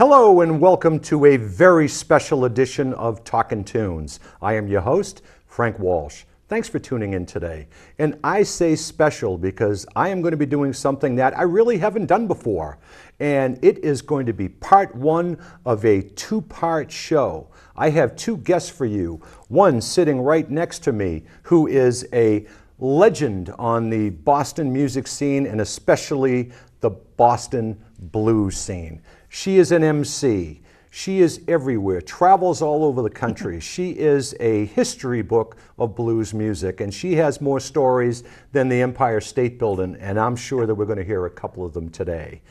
Hello and welcome to a very special edition of Talkin' Tunes. I am your host, Frank Walsh. Thanks for tuning in today. And I say special because I am going to be doing something that I really haven't done before. And it is going to be part one of a two-part show. I have two guests for you. One sitting right next to me who is a legend on the Boston music scene and especially the Boston blues scene. She is an MC. She is everywhere, travels all over the country. She is a history book of blues music, and she has more stories than the Empire State Building, and I'm sure that we're going to hear a couple of them today.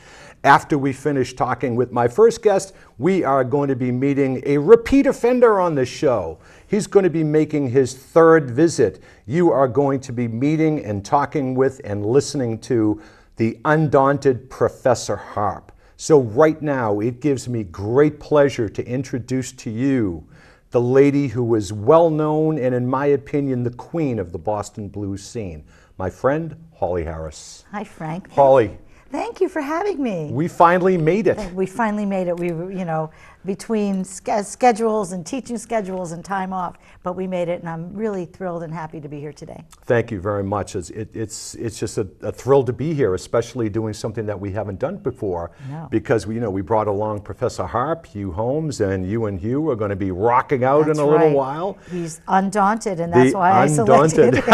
After we finish talking with my first guest, we are going to be meeting a repeat offender on this show. He's going to be making his third visit. You are going to be meeting and talking with and listening to the Undaunted Professor Harp. So right now, it gives me great pleasure to introduce to you the lady who is well known and, in my opinion, the queen of the Boston blues scene, my friend, Holly Harris. Hi, Frank. Holly. Thank you for having me. We finally made it. We finally made it. We were, between schedules and teaching schedules and time off, but we made it, and I'm really thrilled and happy to be here today. Thank you very much. It's just a thrill to be here, especially doing something that we haven't done before. No. Because we brought along Professor Harp, Hugh Holmes, and you are going to be rocking out That's in a little right. while. He's undaunted, and that's why I Undaunted. selected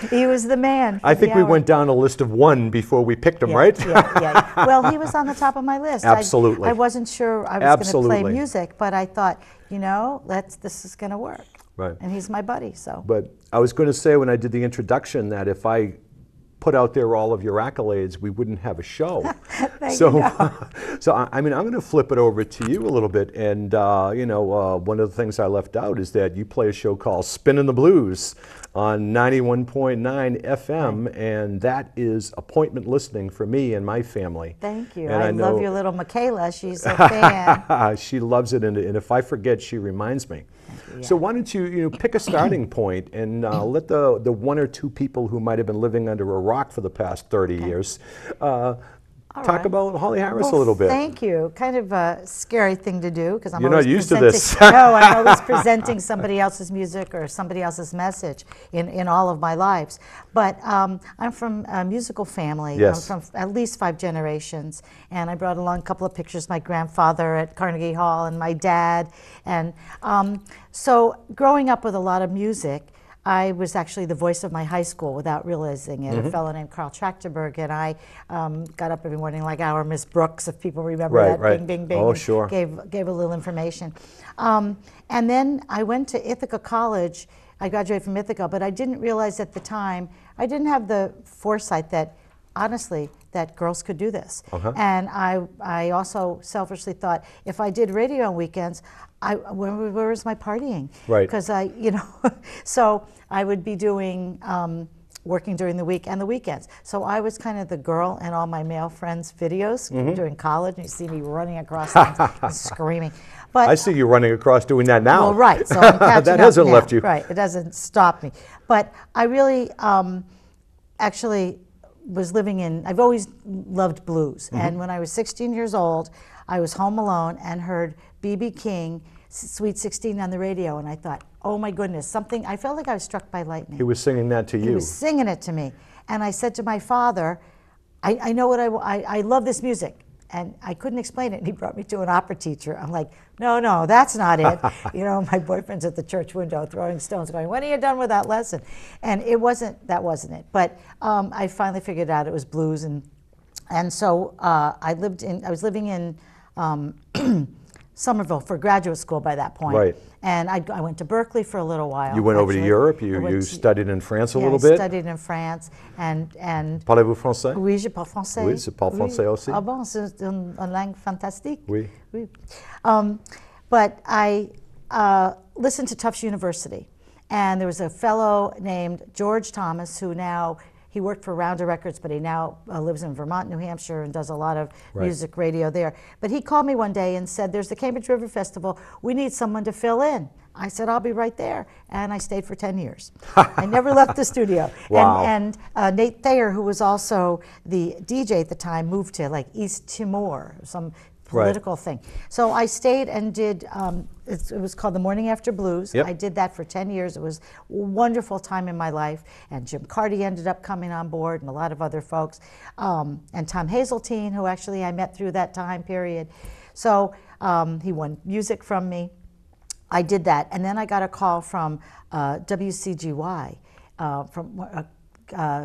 him. He was the man. I think we went down a list of one before we picked him, yeah, right? Yeah. Well, he was on the top of my list. Absolutely. I wasn't sure I was going to play music, but I thought, this is going to work. Right. And he's my buddy, so. But I was going to say when I did the introduction that if I put out there all of your accolades, we wouldn't have a show. So I'm going to flip it over to you a little bit. And, one of the things I left out is that you play a show called Spinnin' the Blues on 91.9 FM, right. And that is appointment listening for me and my family. Thank you. And I love your little Michaela. She's a fan. She loves it, and if I forget, she reminds me. Yeah. So why don't you pick a starting point and let the one or two people who might have been living under a rock for the past 30 years talk about Holly Harris a little bit. Thank you. Kind of a scary thing to do because I'm You're not used to this. No, I'm always presenting somebody else's music or somebody else's message in all of my lives. But I'm from a musical family. Yes. I'm from at least 5 generations, and I brought along a couple of pictures. My grandfather at Carnegie Hall and my dad, and so growing up with a lot of music. I was actually the voice of my high school without realizing it. A fellow named Carl Trachtenberg, and I got up every morning like our Miss Brooks, if people remember that. Right. Bing, bing, bing. Oh, sure. Gave a little information. And then I went to Ithaca College. I graduated from Ithaca, but I didn't realize at the time, I didn't have the foresight that, honestly, that girls could do this. And I also selfishly thought, if I did radio on weekends, where was my partying? Right. Because so I would be doing, working during the week and the weekends. So I was kind of the girl in all my male friends' videos during college, and you see me running across things and screaming. But I see you running across doing that now. Well, right. So I'm catching that up hasn't now. left you. Right. It doesn't stop me. But I really actually was living in, I've always loved blues. And when I was 16 years old, I was home alone and heard B.B. King, Sweet 16 on the radio, and I thought, oh my goodness, I felt like I was struck by lightning. He was singing that to you. He was singing it to me. And I said to my father, I know what I love this music. And I couldn't explain it, and he brought me to an opera teacher. I'm like, no, that's not it. My boyfriend's at the church window throwing stones, going, when are you done with that lesson? And that wasn't it. But I finally figured out it was blues, and so I was living in Somerville for graduate school by that point. Right. And I went to Berkeley for a little while. You went over to Europe? You studied in France a little bit? I studied in France. And Parlez-vous français? Oui, je parle français. Oui, je parle français aussi. Ah bon, c'est une langue fantastique. Oui. Oui. But I listened to Tufts University. And there was a fellow named George Thomas who now, he worked for Rounder Records, but he now lives in Vermont, New Hampshire, and does a lot of music radio there. But he called me one day and said, there's the Cambridge River Festival. We need someone to fill in. I said, I'll be right there. And I stayed for 10 years. I never left the studio. Wow. And Nate Thayer, who was also the DJ at the time, moved to like East Timor, some political thing. So I stayed and did, it was called The Morning After Blues. Yep. I did that for 10 years. It was a wonderful time in my life. And Jim Carty ended up coming on board and a lot of other folks. And Tom Hazeltine, who actually I met through that time period. So he won music from me. I did that. And then I got a call from WCGY, from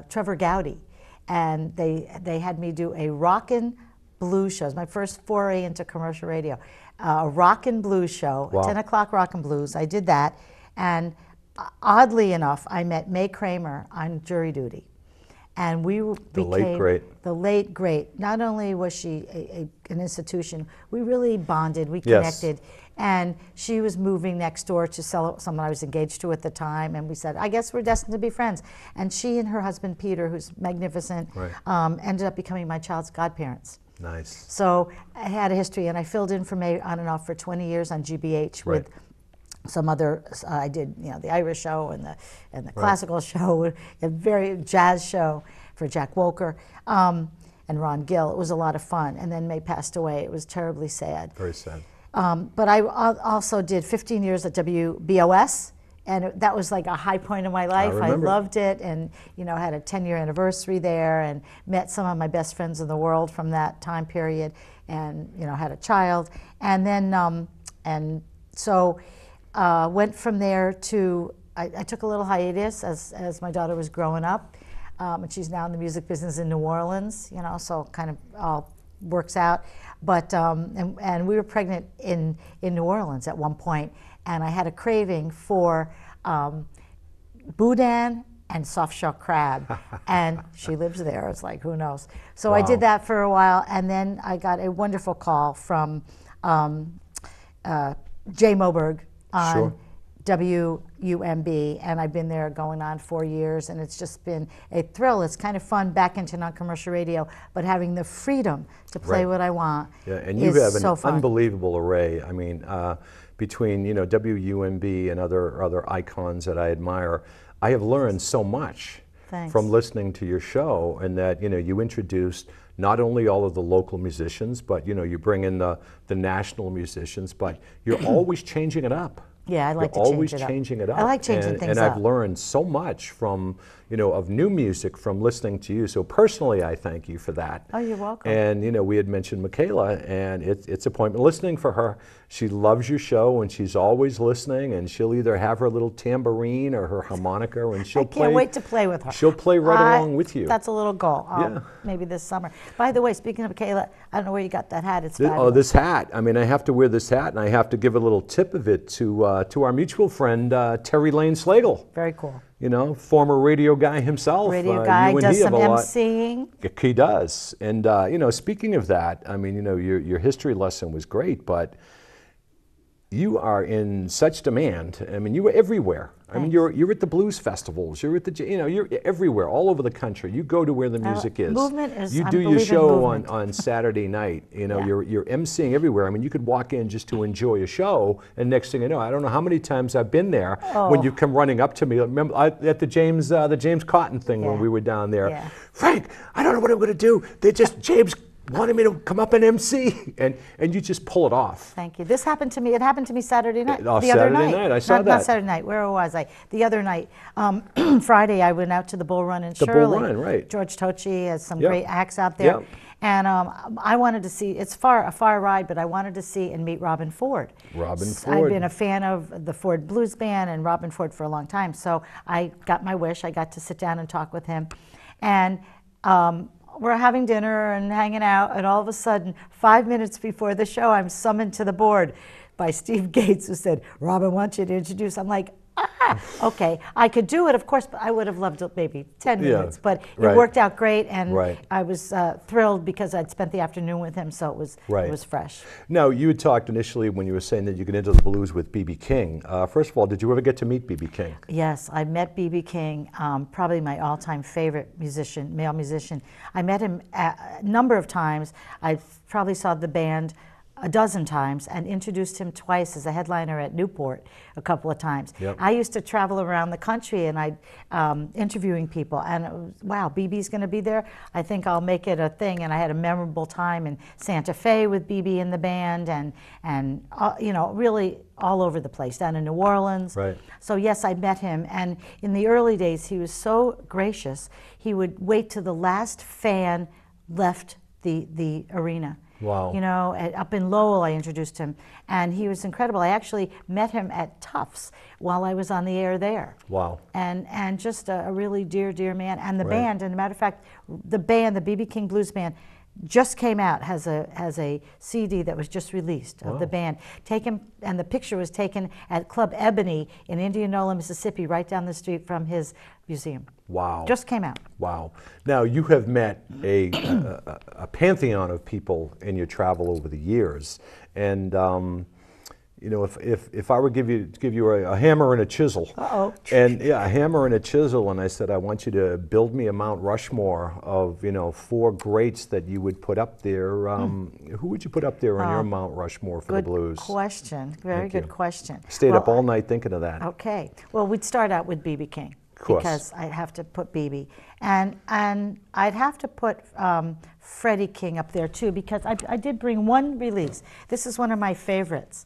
Trevor Gowdy. And they had me do a rockin' blues show. It was my first foray into commercial radio. A rockin' blues show, Wow. 10 o'clock rockin' blues. I did that. And oddly enough, I met May Kramer on jury duty. And we became late great. the late great. Not only was she an institution, we really bonded, we Yes. connected. And she was moving next door to someone I was engaged to at the time. And we said, I guess we're destined to be friends. And she and her husband, Peter, who's magnificent, Right. ended up becoming my child's godparents. Nice. So I had a history, and I filled in for May on and off for 20 years on GBH Right. with some other. I did, the Irish show and the classical show, a very jazz show for Jack Wolker, and Ron Gill. It was a lot of fun. And then May passed away. It was terribly sad. Very sad. But I also did 15 years at WBOS, and that was like a high point in my life. I remember. loved it, and had a 10-year anniversary there, and met some of my best friends in the world from that time period, and had a child, and then went from there to I took a little hiatus as my daughter was growing up, and she's now in the music business in New Orleans. So kind of all works out. But and we were pregnant in New Orleans at one point, and I had a craving for boudin and soft shell crab, and she lives there. It's like, who knows? So I did that for a while, and then I got a wonderful call from Jay Moberg on Sure. WUMB, and I've been there going on 4 years, and it's just been a thrill. It's kind of fun back into non-commercial radio, but having the freedom to play Right. what I want. Yeah, and you is have an so fun. unbelievable array. I mean, between WUMB and other icons that I admire, I have learned so much Thanks. from listening to your show, and that you introduced not only all of the local musicians, but you bring in the national musicians, but you're always changing it up. Yeah, I like to You're change always it up. changing it up. I like changing things and up. I've learned so much from of new music from listening to you. So personally, I thank you for that. Oh, you're welcome. And we had mentioned Michaela, and it's appointment listening for her. She loves your show, and she's always listening. And she'll either have her little tambourine or her harmonica, and she'll I can't wait to play with her. She'll play right along with you. That's a little goal. Yeah. Maybe this summer. By the way, speaking of Michaela, I don't know where you got that hat. It's Oh, fabulous. this hat. I mean, I have to wear this hat, and I have to give a little tip of it to our mutual friend, Terry Lane Slagle. Very cool. Former radio guy himself. Radio guy, you and does he have some a lot. emceeing. He does. And, speaking of that, I mean, your history lesson was great, but you are in such demand. I mean, you were everywhere. I mean, you're at the blues festivals. You're at you're everywhere, all over the country. You go to where the music is. Movement is. You I do your believe in show movement. on Saturday night. Yeah. You're emceeing everywhere. I mean, you could walk in just to enjoy a show, and next thing you know, I don't know how many times I've been there when you come running up to me. Remember at the James Cotton thing when Yeah. we were down there. Yeah. Frank, I don't know what I'm going to do. James wanted me to come up and MC, and you just pull it off. Thank you. This happened to me. It happened to me Saturday night. Oh, the other Saturday night. I saw not, that. Not Saturday night. Where was I? The other night. Friday, I went out to the Bull Run in The Bull Shirley. Run, right. George Tochi has some Yep. great acts out there. Yep. And I wanted to see, it's a far ride, but I wanted to see and meet Robin Ford. Robin I've Ford. been a fan of the Ford Blues Band and Robin Ford for a long time. So I got my wish. I got to sit down and talk with him. And we're having dinner and hanging out, and all of a sudden, 5 minutes before the show, I'm summoned to the board by Steve Gates, who said, Robin wants you to introduce. I'm like, okay. I could do it, of course, but I would have loved it maybe 10 Yeah, minutes. But it right. worked out great, and Right. I was thrilled because I'd spent the afternoon with him, so it Right. was fresh. Now, you had talked initially when you were saying that you get into the blues with B.B. King. First of all, did you ever get to meet B.B. King? Yes, I met B.B. King, probably my all-time favorite musician, male musician. I met him a number of times. I probably saw the band a dozen times and introduced him twice as a headliner at Newport a couple of times. Yep. I used to travel around the country and I interviewing people, and it was, wow, BB's going to be there. I think I'll make it a thing. And I had a memorable time in Santa Fe with BB and the band, and you know, really all over the place, down in New Orleans. Right. So yes, I met him, and in the early days he was so gracious. He would wait till the last fan left the arena. Wow. You know, up in Lowell, I introduced him, and he was incredible. I actually met him at Tufts while I was on the air there. Wow. And just a really dear, dear man. And the Right. band, and a matter of fact, the band, the B.B. King Blues Band, just came out, has a CD that was just released of the band. Taken, and the picture was taken at Club Ebony in Indianola, Mississippi, right down the street from his museum. Wow. Just came out. Wow. Now, you have met a pantheon of people in your travel over the years. And, you know, if I were to give you a hammer and a chisel, and yeah, a hammer and a chisel, and I said, I want you to build me a Mount Rushmore of, you know, 4 greats that you would put up there, who would you put up there on your Mount Rushmore for the blues? Good question. Very good question. Stayed up all night thinking of that. Okay. Well, we'd start out with B.B. King. Course. Because I'd have to put BB, and I'd have to put Freddie King up there too, because I did bring one release. This is one of my favorites,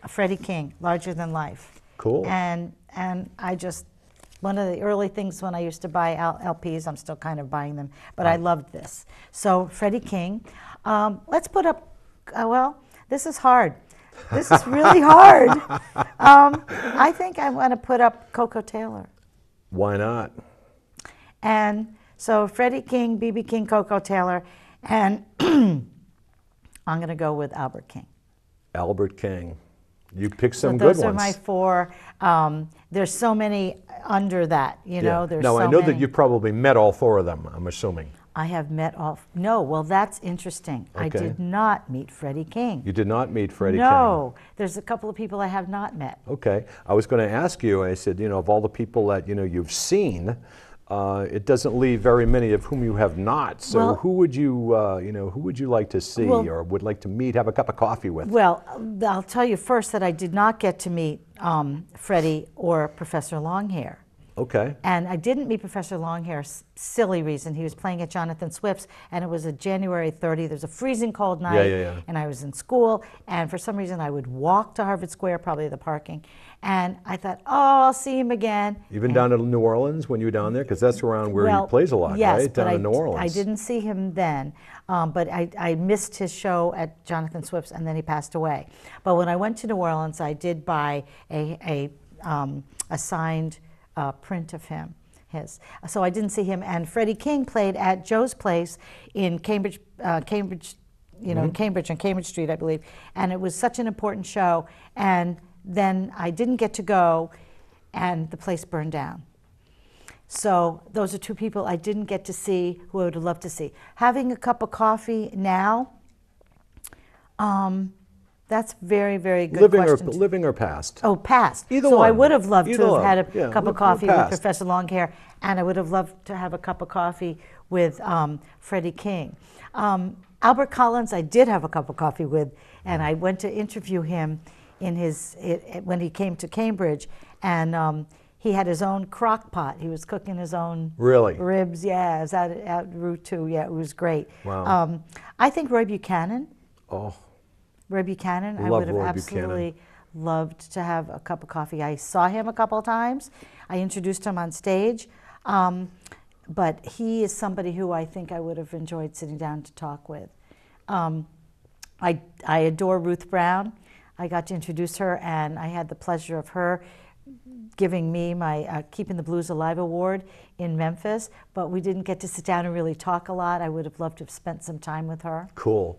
Freddie King, Larger Than Life. Cool. And I just, one of the early things when I used to buy LPs, I'm still kind of buying them, but I loved this. So Freddie King, let's put up. Well, this is hard. This is really hard. I think I want to put up Coco Taylor. Why not? And so Freddie King, B.B. King, Coco Taylor, and I'm going to go with Albert King. Albert King. You picked some So good ones. those are my 4. There's so many under that, you know. There's now, so I know many. that you've probably met all 4 of them, I'm assuming. I have met all. No, well, that's interesting. Okay. I did not meet Freddie King. You did not meet Freddie King? No, there's a couple of people I have not met. Okay. I was going to ask you, I said, you know, of all the people that, you know, you've seen, it doesn't leave very many of whom you have not. So Well, who would you, you know, who would you like to see or would like to meet, have a cup of coffee with? Well, I'll tell you first that I did not get to meet Freddie or Professor Longhair. Okay. And I didn't meet Professor Longhair, silly reason. He was playing at Jonathan Swift's, and it was a January 30th. There's a freezing cold night, and I was in school, and for some reason I would walk to Harvard Square, probably the parking, and I thought, oh, I'll see him again. Even down in New Orleans when you were down there? Because that's around where he plays a lot, yes, right? Down in New Orleans. I didn't see him then, but I missed his show at Jonathan Swift's, and then he passed away. But when I went to New Orleans, I did buy a signed print of him, so I didn't see him. And Freddie King played at Joe's Place in Cambridge, you know, in Cambridge on Cambridge Street, I believe. And it was such an important show. And then I didn't get to go, and the place burned down. So those are 2 people I didn't get to see who I would have loved to see. Having a cup of coffee now. That's very, very good question. Living or past? Oh, past. Either so one. I would have loved to have had a cup of coffee with past. Professor Longhair, and I would have loved to have a cup of coffee with Freddie King. Albert Collins, I did have a cup of coffee with, and I went to interview him in when he came to Cambridge, and he had his own crock pot. He was cooking his own ribs. Yeah, it was at Route 2. Yeah, it was great. Wow. I think Roy Buchanan. Oh. Roy Buchanan, I Love would have Roy absolutely loved to have a cup of coffee. I saw him a couple of times. I introduced him on stage. But he is somebody who I think I would have enjoyed sitting down to talk with. I adore Ruth Brown. I got to introduce her, and I had the pleasure of her giving me my Keeping the Blues Alive Award in Memphis, but we didn't get to sit down and really talk a lot. I would have loved to have spent some time with her. Cool.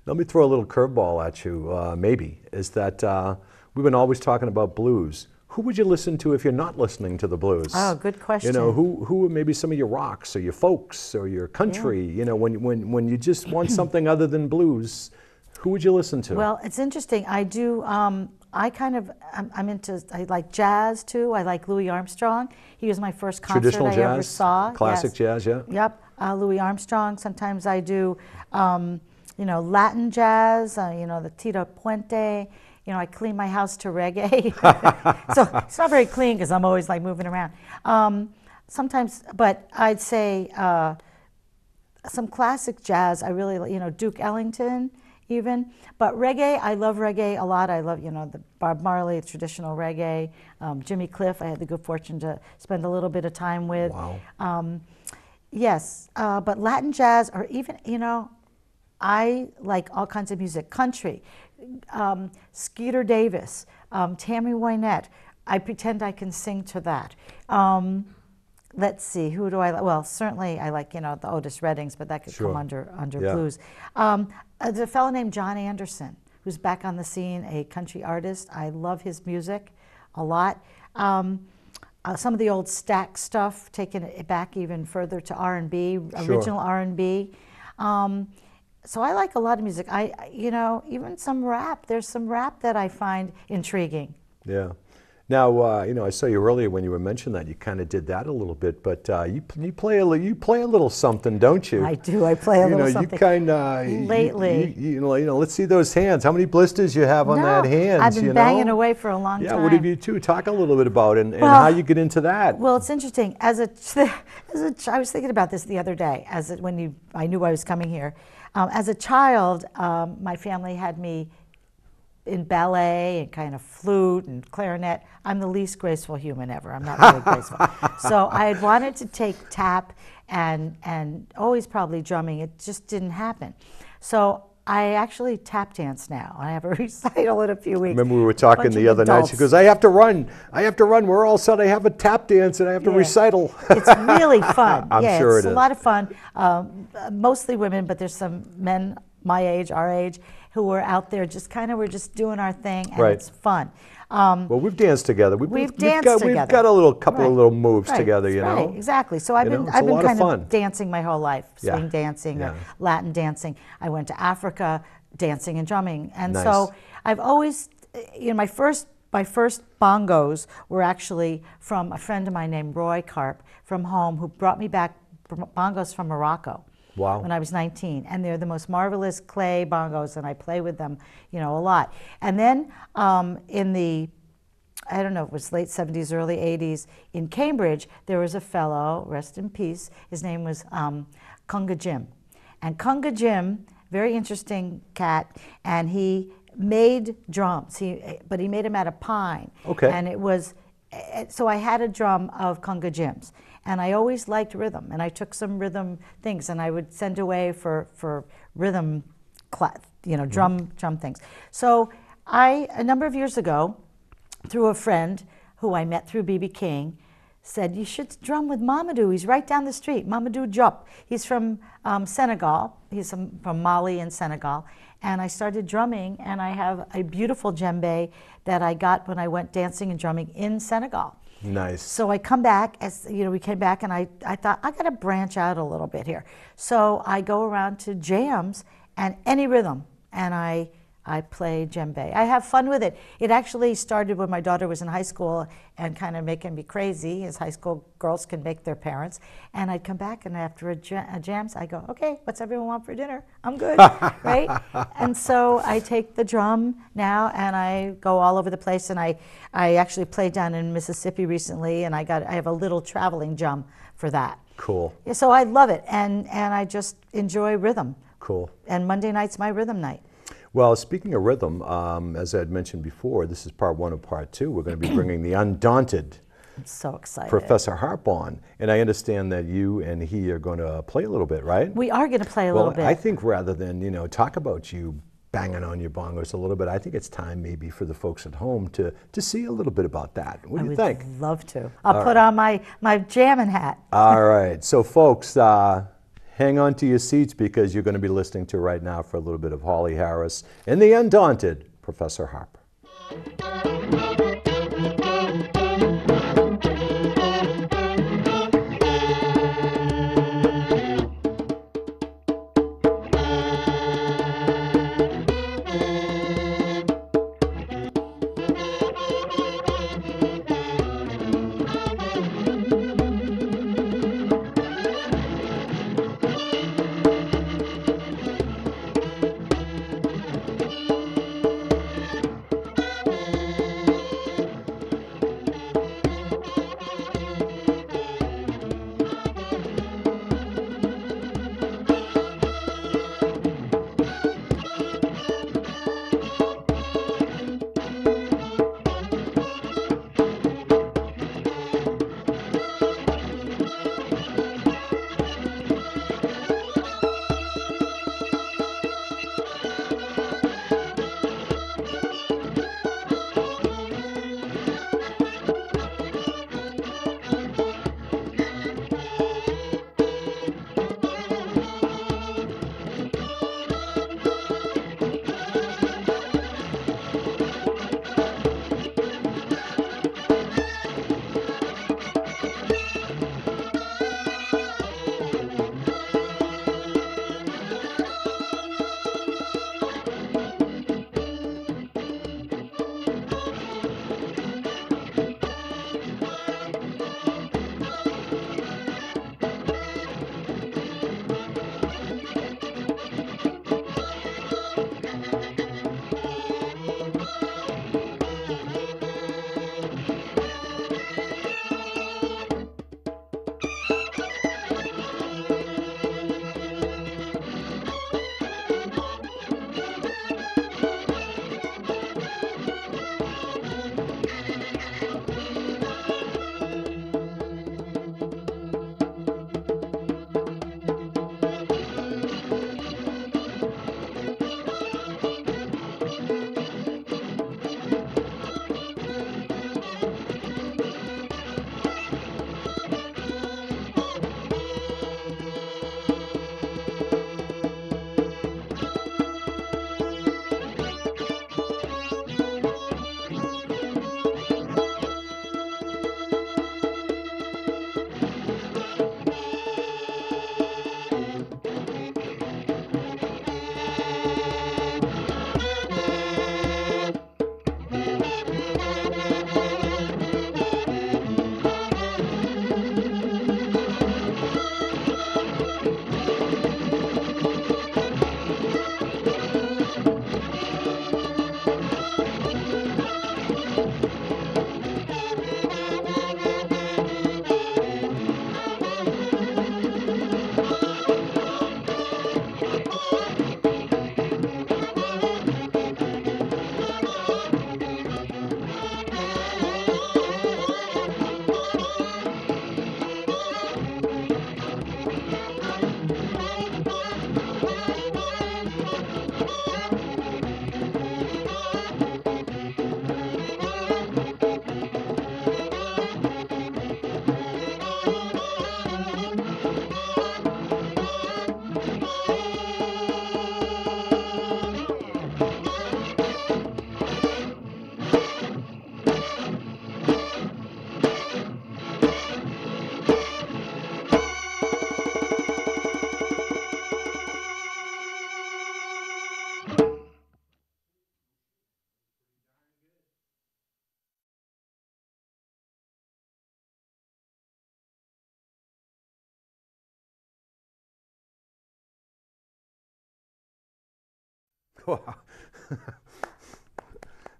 Let me throw a little curveball at you, maybe, is that we've been always talking about blues. Who would you listen to if you're not listening to the blues? Oh, good question. You know, who are maybe some of your rocks or your folks or your country? You know, when you just want something other than blues, who would you listen to? Well, it's interesting. I do. I like jazz too. I like Louis Armstrong. He was my first concert Traditional I jazz, ever saw. classic jazz, yeah. Yep, Louis Armstrong. Sometimes I do Latin jazz, the Tito Puente. I clean my house to reggae. So it's not very clean because I'm always like moving around. Sometimes, but I'd say some classic jazz. I really, Duke Ellington even. But reggae, I love reggae a lot. I love, the Bob Marley, traditional reggae. Jimmy Cliff, I had the good fortune to spend a little bit of time with. Wow. Yes, but Latin jazz, or even, I like all kinds of music. Country, Skeeter Davis, Tammy Wynette. I pretend I can sing to that. Let's see, who do I like? Well, certainly I like, the Otis Reddings, but that could Sure. come under Yeah. blues. There's a fellow named John Anderson, who's back on the scene, a country artist. I love his music a lot. Some of the old Stax stuff, taking it back even further to R&B, Sure. original R&B. So I like a lot of music. Even some rap. There's some rap that I find intriguing. Yeah. Now, I saw you earlier when you were mentioning that you kind of did that a little bit, but you play a little something, don't you? I do. I play a little You something. kind of Lately. let's see those hands. How many blisters you have on that hand? I've been banging away for a long time. Yeah. What have you two? Talk a little bit about it and how you get into that. Well, it's interesting. I was thinking about this the other day. I knew I was coming here. As a child, my family had me in ballet and kind of flute and clarinet. I'm the least graceful human ever. I'm not really graceful. So I had wanted to take tap and always probably drumming. It just didn't happen. So I actually tap dance now. I have a recital in a few weeks. Remember we were talking the other night. She goes, I have to run. We're all set. I have a tap dance and I have to recital. It's really fun. I'm sure it's a lot of fun. Mostly women, but there's some men my age, our age, who were out there we're just doing our thing, and it's fun. Well, we've danced together. We've got a couple of little moves together, Right, exactly. So I've been kind of dancing my whole life, swing dancing, or Latin dancing. I went to Africa dancing and drumming, and so I've always, my first bongos were actually from a friend of mine named Roy Harp from home, who brought me back bongos from Morocco. Wow. When I was 19, and they're the most marvelous clay bongos, and I play with them, a lot. And then in the, I don't know, it was late 70s, early 80s, in Cambridge, there was a fellow, rest in peace, his name was Kunga Jim. And Kunga Jim, very interesting cat, and he made drums, but he made them out of pine. Okay. And it was, so I had a drum of Kunga Jim's. And I always liked rhythm, and I took some rhythm things, and I would send away for rhythm, drum things. So a number of years ago, through a friend who I met through B.B. King, said, you should drum with Mamadou. He's right down the street, Mamadou Diop. He's from Senegal. He's from Mali and Senegal. And I started drumming, and I have a beautiful djembe that I got when I went dancing and drumming in Senegal. Nice. So I come back, we came back, and I thought, I got to branch out a little bit here. So I go around to jams and any rhythm, and I play djembe. I have fun with it. It actually started when my daughter was in high school and kind of making me crazy, as high school girls can make their parents. And I'd come back, and after a jams, I go, okay, what's everyone want for dinner? I'm good, right? And so I take the drum now, and I go all over the place. And I actually played down in Mississippi recently, and I have a little traveling drum for that. Cool. Yeah, so I love it, and I just enjoy rhythm. Cool. And Monday night's my rhythm night. Well, speaking of rhythm, as I had mentioned before, this is part one of part two. We're going to be bringing the Undaunted I'm so excited. Professor Harp on. And I understand that you and he are going to play a little bit, right? We are going to play a little bit. I think rather than, talk about you banging on your bongos a little bit, I think it's time maybe for the folks at home to see a little bit about that. What do you think? I would love to. I'll put on my jamming hat. All right. So, folks, hang on to your seats, because you're going to be listening to right now for a little bit of Holly Harris and the Undaunted Professor Harp.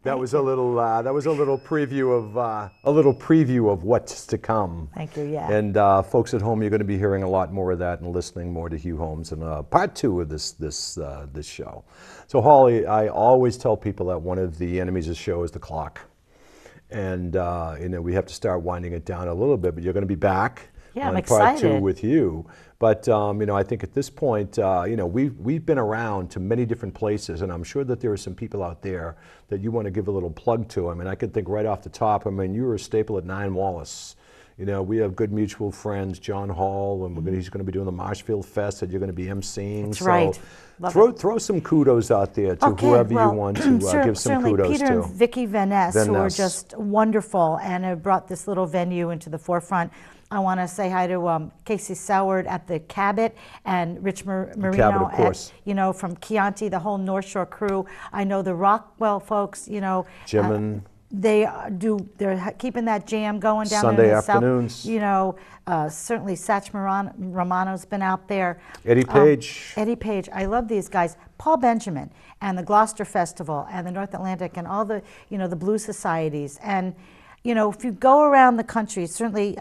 That was a little preview of what's to come. Thank you. Yeah. And folks at home, you're going to be hearing a lot more of that and listening more to Hugh Holmes in part 2 of this show. So Holly, I always tell people that one of the enemies of the show is the clock, and we have to start winding it down a little bit. But you're going to be back Yeah, I'm on part 2 excited. with you. But I think at this point, we've been around to many different places, and I'm sure that there are some people out there that you want to give a little plug to. I mean, I can think right off the top. I mean, you were a staple at 9 Wallace. We have good mutual friends, John Hall, and he's going to be doing the Marshfield Fest that you're going to be emceeing. That's so right. Throw some kudos out there to whoever you want to give some kudos Peter to. and Vicki Van Ness, who are just wonderful and have brought this little venue into the forefront. I want to say hi to Casey Soward at the Cabot and Rich Marino Cabot, of course. From Chianti, the whole North Shore crew. I know the Rockwell folks, Jim and they're keeping that jam going down Sunday there in the afternoons. South. Certainly Satch Romano's been out there. Eddie Page. Eddie Page. I love these guys. Paul Benjamin and the Gloucester Festival and the North Atlantic and all the, the blues societies. And if you go around the country, certainly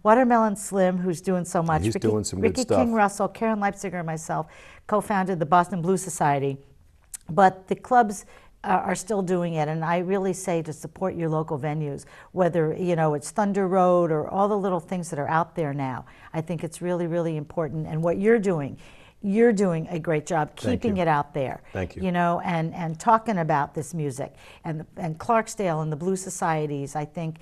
Watermelon Slim, who's doing so much. He's doing some good Ricky stuff. King Russell, Karen Leipziger, and myself co-founded the Boston Blues Society. But the clubs are still doing it, and I really say to support your local venues, whether it's Thunder Road or all the little things that are out there now. I think it's really, really important, and what you're doing a great job keeping it out there. Thank you. And talking about this music, and Clarksdale and the Blues Societies, I think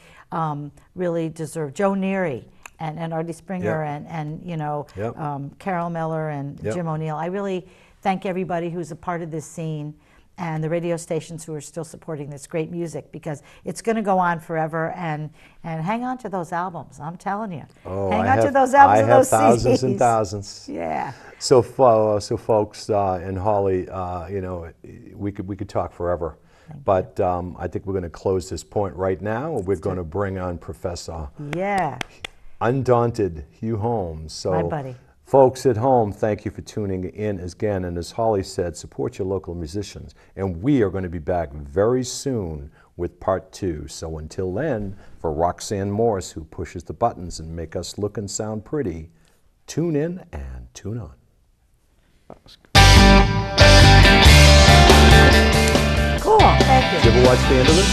really deserve. Joe Neary and Artie Springer and Carol Miller and Jim O'Neill. I really thank everybody who's a part of this scene, and the radio stations who are still supporting this great music, because it's going to go on forever. And hang on to those albums. I'm telling you. Oh, hang on to those albums and those thousands CDs. and thousands. Yeah. So folks and Holly, we could talk forever, but I think we're going to close this point right now. We're going to bring on Professor Undaunted Hugh Holmes. So, my buddy. Folks at home, thank you for tuning in again. And as Holly said, support your local musicians. And we are going to be back very soon with part 2. So until then, for Roxanne Morris, who pushes the buttons and make us look and sound pretty, tune in and tune on. Cool, thank you. Did you ever watch the end of it?